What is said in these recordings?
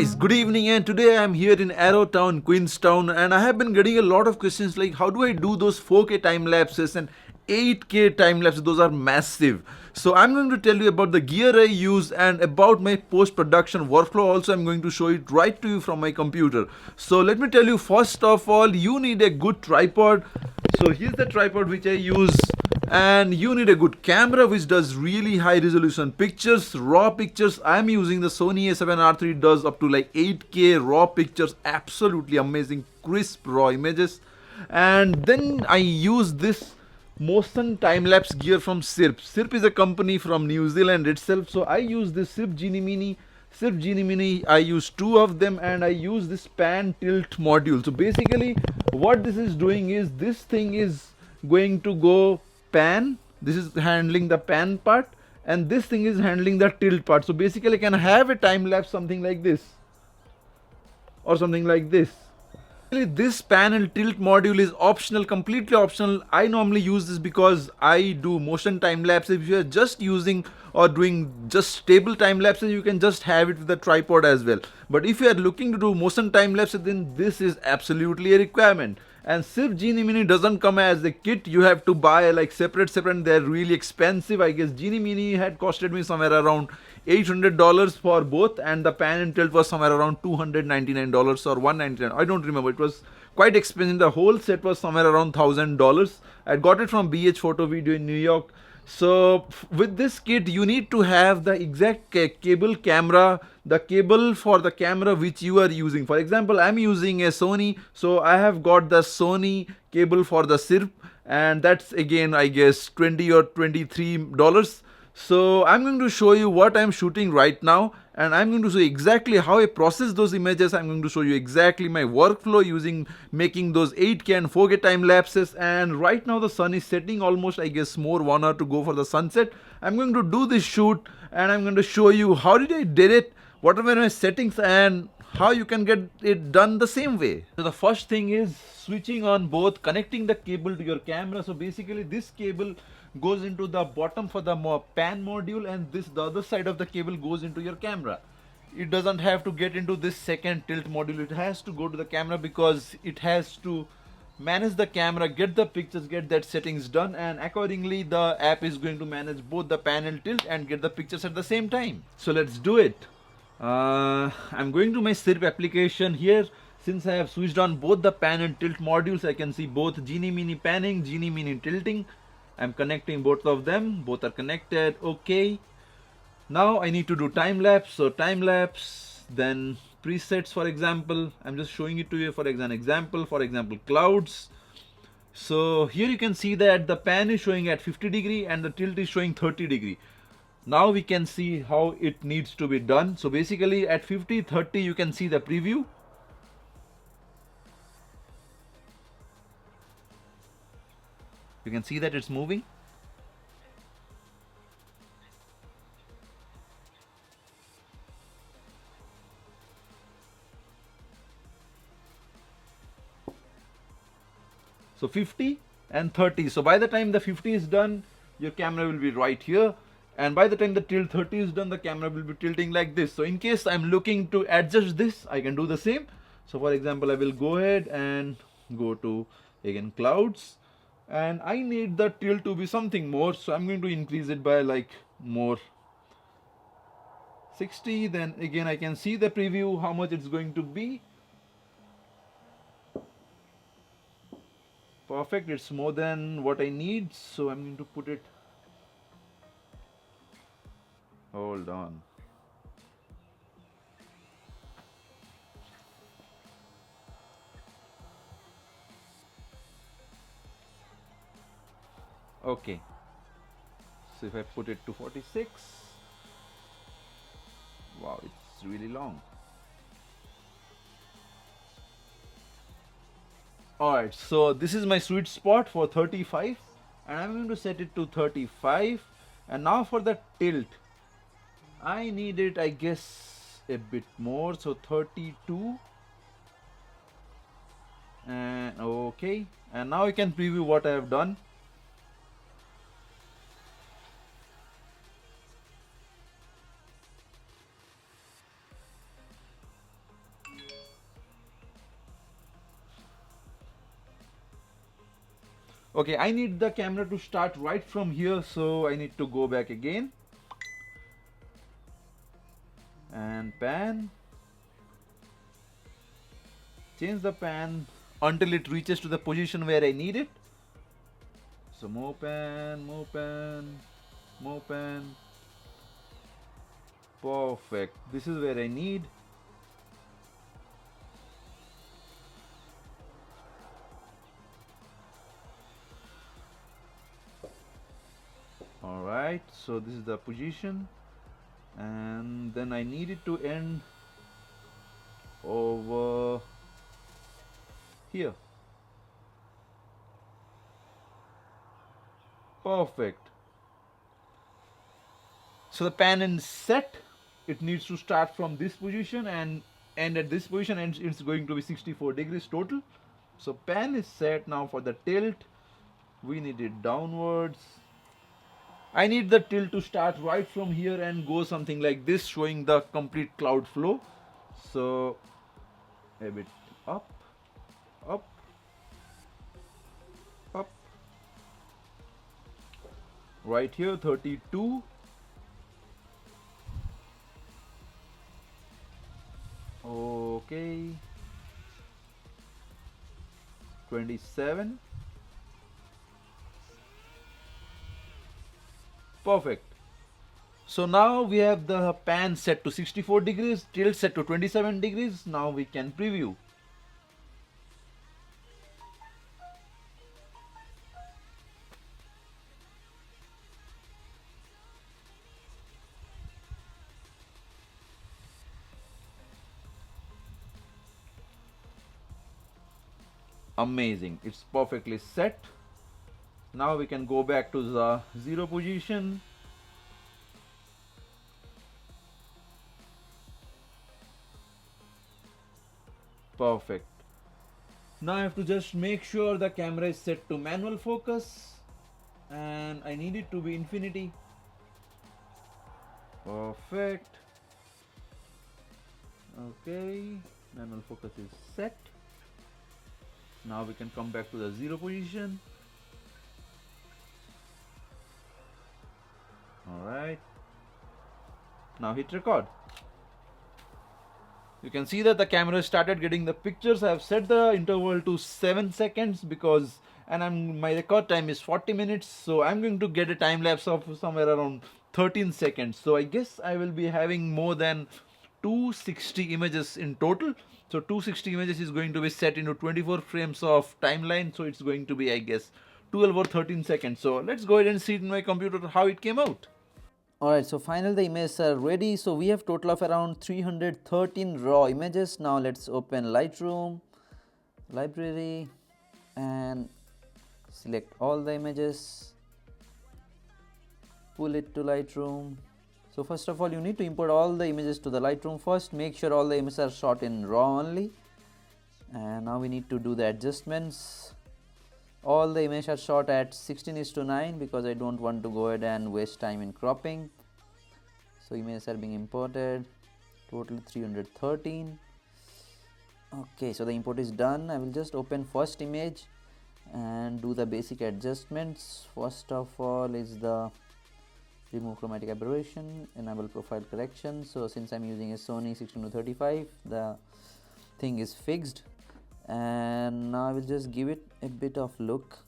guys, good evening, and today I am here in Arrowtown, Queenstown, and I have been getting a lot of questions like how do I do those 4K time lapses and 8K time lapses? Those are massive. So I'm going to tell you about the gear I use and about my post production workflow. Also, I'm going to show it right to you from my computer. So let me tell you, first of all, you need a good tripod. So here's the tripod which I use, and you need a good camera which does really high resolution pictures, raw pictures. I'm using the Sony A7R III, does up to like 8K raw pictures, absolutely amazing crisp raw images. And then I use this motion time lapse gear from Sirp. Sirp is a company from New Zealand itself, so I use this Sirp Genie Mini. Sirp Genie Mini, I use two of them, and I use this pan tilt module. So basically what this is doing is this thing is going to go pan. This is handling the pan part, and this thing is handling the tilt part. So basically I can have a time lapse something like this or something like this. This panel tilt module is optional, completely optional. I normally use this because I do motion time lapse. If you are just using or doing just stable time lapses, you can just have it with the tripod as well. But if you are looking to do motion time lapses, then this is absolutely a requirement. And Sirp Genie Mini doesn't come as a kit. You have to buy like separate. They're really expensive. I guess Genie Mini had costed me somewhere around $800 for both, and the pan and tilt was somewhere around $299 or $199. I don't remember. It was quite expensive. The whole set was somewhere around $1,000. I got it from BH Photo Video in New York. So with this kit you need to have the exact cable camera, the cable for the camera which you are using. For example, I'm using a Sony, so I have got the Sony cable for the Sirp, and that's again I guess $20 or $23. So I'm going to show you what I'm shooting right now, and I'm going to show you exactly how I process those images. I'm going to show you exactly my workflow using making those 8K and 4K time lapses. And right now the sun is setting, almost I guess more 1 hour to go for the sunset. I'm going to do this shoot, and I'm going to show you how I did it, what are my settings, and how you can get it done the same way. So the first thing is switching on both, connecting the cable to your camera. So basically this cable goes into the bottom for the pan module, and the other side of the cable goes into your camera. It doesn't have to get into this second tilt module. It has to go to the camera because it has to manage the camera, get the pictures, get that settings done, and accordingly the app is going to manage both the pan and tilt and get the pictures at the same time. So let's do it. I'm going to my Sirp application here. Since I have switched on both the pan and tilt modules, I can see both Genie Mini panning, Genie Mini tilting. I'm connecting both of them. Both are connected. Okay. Now I need to do time lapse. So time lapse, then presets. For example, I'm just showing it to you for an example. For example, clouds. So here you can see that the pan is showing at 50° and the tilt is showing 30°. Now we can see how it needs to be done. So basically at 50, 30 you can see the preview. You can see that it's moving. So 50 and 30. So by the time the 50 is done, your camera will be right here. And by the time the tilt 30 is done, the camera will be tilting like this. So in case I'm looking to adjust this, I can do the same. So for example, I will go ahead and go to again clouds, and I need the tilt to be something more, so I'm going to increase it by like more 60. Then again I can see the preview how much it's going to be. Perfect, it's more than what I need, so I'm going to put it, hold on. Okay, so if I put it to 46, wow, it's really long. Alright, so this is my sweet spot for 35, and I'm going to set it to 35. And now for the tilt, I need it I guess a bit more, so 32. And okay, and now I can preview what I have done. Okay, I need the camera to start right from here, so I need to go back again and pan, change the pan until it reaches to the position where I need it. So more pan, more pan, more pan. Perfect. This is where I need. Alright, so this is the position, and then I need it to end over here. Perfect. So the pan is set. It needs to start from this position and end at this position, and it's going to be 64 degrees total. So pan is set. Now for the tilt, we need it downwards. I need the tilt to start right from here and go something like this, showing the complete cloud flow. So a bit up, up, up. Right here 32. Okay. 27. Perfect. So now we have the pan set to 64 degrees, tilt set to 27 degrees. Now we can preview. Amazing. It's perfectly set. Now we can go back to the zero position. Perfect. Now I have to just make sure the camera is set to manual focus, and I need it to be infinity. Perfect. Okay, manual focus is set. Now we can come back to the zero position. Alright. Now hit record. You can see that the camera started getting the pictures. I have set the interval to 7 seconds because, and my record time is 40 minutes, so I'm going to get a time lapse of somewhere around 13 seconds. So I guess I will be having more than 260 images in total. So 260 images is going to be set into 24 frames of timeline, so it's going to be, I guess, 12 or 13 seconds. So let's go ahead and see it in my computer how it came out. Alright, so finally the images are ready. So we have total of around 313 raw images. Now let's open Lightroom, library, and select all the images, pull it to Lightroom. So first of all, you need to import all the images to the Lightroom first. Make sure all the images are shot in RAW only. And now we need to do the adjustments. All the images are shot at 16:9 because I don't want to go ahead and waste time in cropping. So images are being imported, total 313. Okay, so the import is done. I will just open first image and do the basic adjustments. First of all is the remove chromatic aberration, enable profile correction. So since I'm using a Sony 16-35, the thing is fixed. And now I will just give it a bit of look.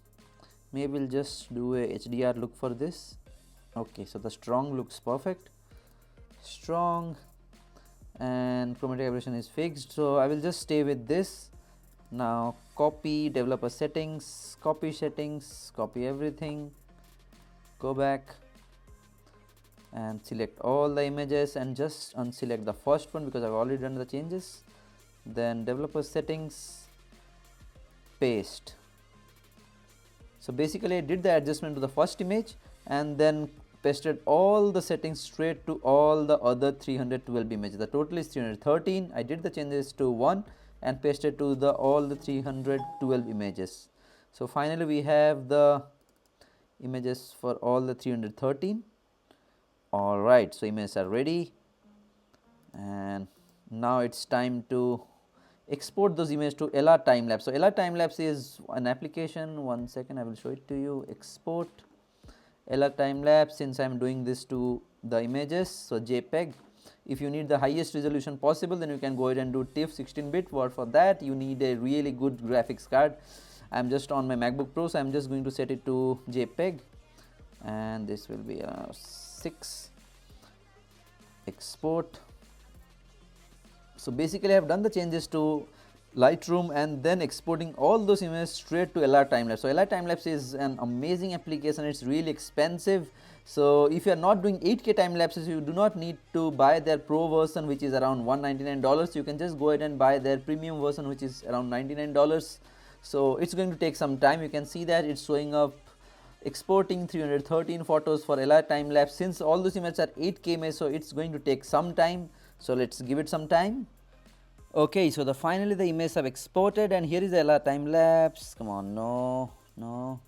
Maybe we'll just do a HDR look for this. Okay, so the strong looks perfect. Strong, and chromatic aberration is fixed, so I will just stay with this. Now copy developer settings, copy everything, go back and select all the images and just unselect the first one because I've already done the changes. Then developer settings, paste. So basically I did the adjustment to the first image and then pasted all the settings straight to all the other 312 images. The total is 313. I did the changes to 1 and pasted to the all the 312 images. So finally we have the images for all the 313. Alright, so images are ready, and now it's time to export those images to LR Timelapse. So LR Timelapse is an application. One second, I will show it to you. Export LR Timelapse. Since I am doing this to the images, so JPEG. If you need the highest resolution possible, then you can go ahead and do TIFF 16-bit. But for that, you need a really good graphics card. I am just on my MacBook Pro, so I am just going to set it to JPEG, and this will be 6. Export. So basically I have done the changes to Lightroom and then exporting all those images straight to LR Timelapse. So LR Timelapse is an amazing application. It's really expensive. So if you are not doing 8K time lapses, you do not need to buy their pro version, which is around $199. You can just go ahead and buy their premium version, which is around $99. So it's going to take some time. You can see that it's showing up exporting 313 photos for LR Timelapse. Since all those images are 8K images, so it's going to take some time. So let's give it some time. Okay, so finally the images have exported, and here is the LR Timelapse. Come on, no.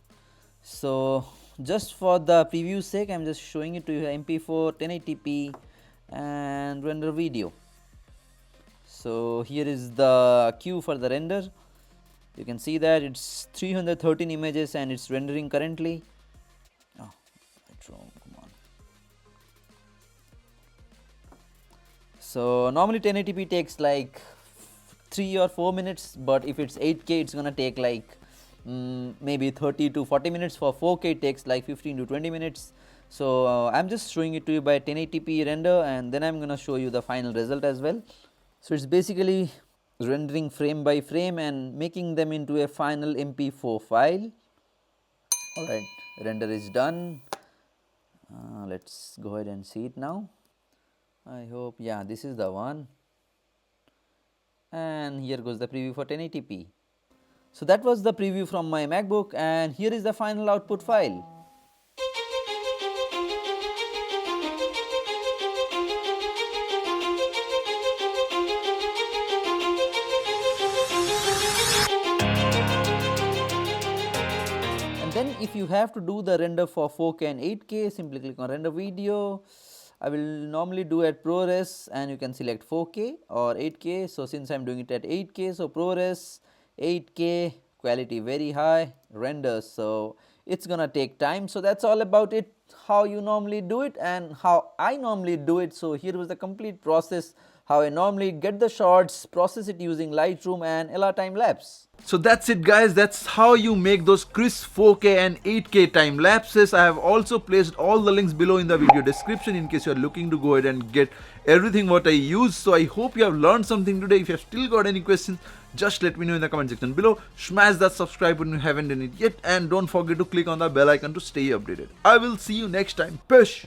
So just for the preview sake, I'm just showing it to you, MP4, 1080p and render video. So here is the queue for the render. You can see that it's 313 images and it's rendering currently. Oh, come on. So normally 1080p takes like 3 or 4 minutes, but if it's 8K, it's gonna take like maybe 30 to 40 minutes. For 4K, it takes like 15 to 20 minutes. So I'm just showing it to you by 1080p render, and then I'm gonna show you the final result as well. So it's basically rendering frame by frame and making them into a final MP4 file. Alright, render is done. Let's go ahead and see it now. I hope, yeah, this is the one. And here goes the preview for 1080p. So that was the preview from my MacBook, and here is the final output file. Then if you have to do the render for 4K and 8K, simply click on render video. I will normally do at ProRes, and you can select 4K or 8K. So since I am doing it at 8K, so ProRes 8K, quality very high, render. So it's gonna take time. So that's all about it, how you normally do it and how I normally do it. So here was the complete process, how I normally get the shots, process it using Lightroom and LR Timelapse. So that's it guys, that's how you make those crisp 4K and 8K time lapses. I have also placed all the links below in the video description in case you are looking to go ahead and get everything what I use. So I hope you have learned something today. If you have still got any questions, just let me know in the comment section below. Smash that subscribe button if you haven't done it yet, and don't forget to click on the bell icon to stay updated. I will see you next time. Peace.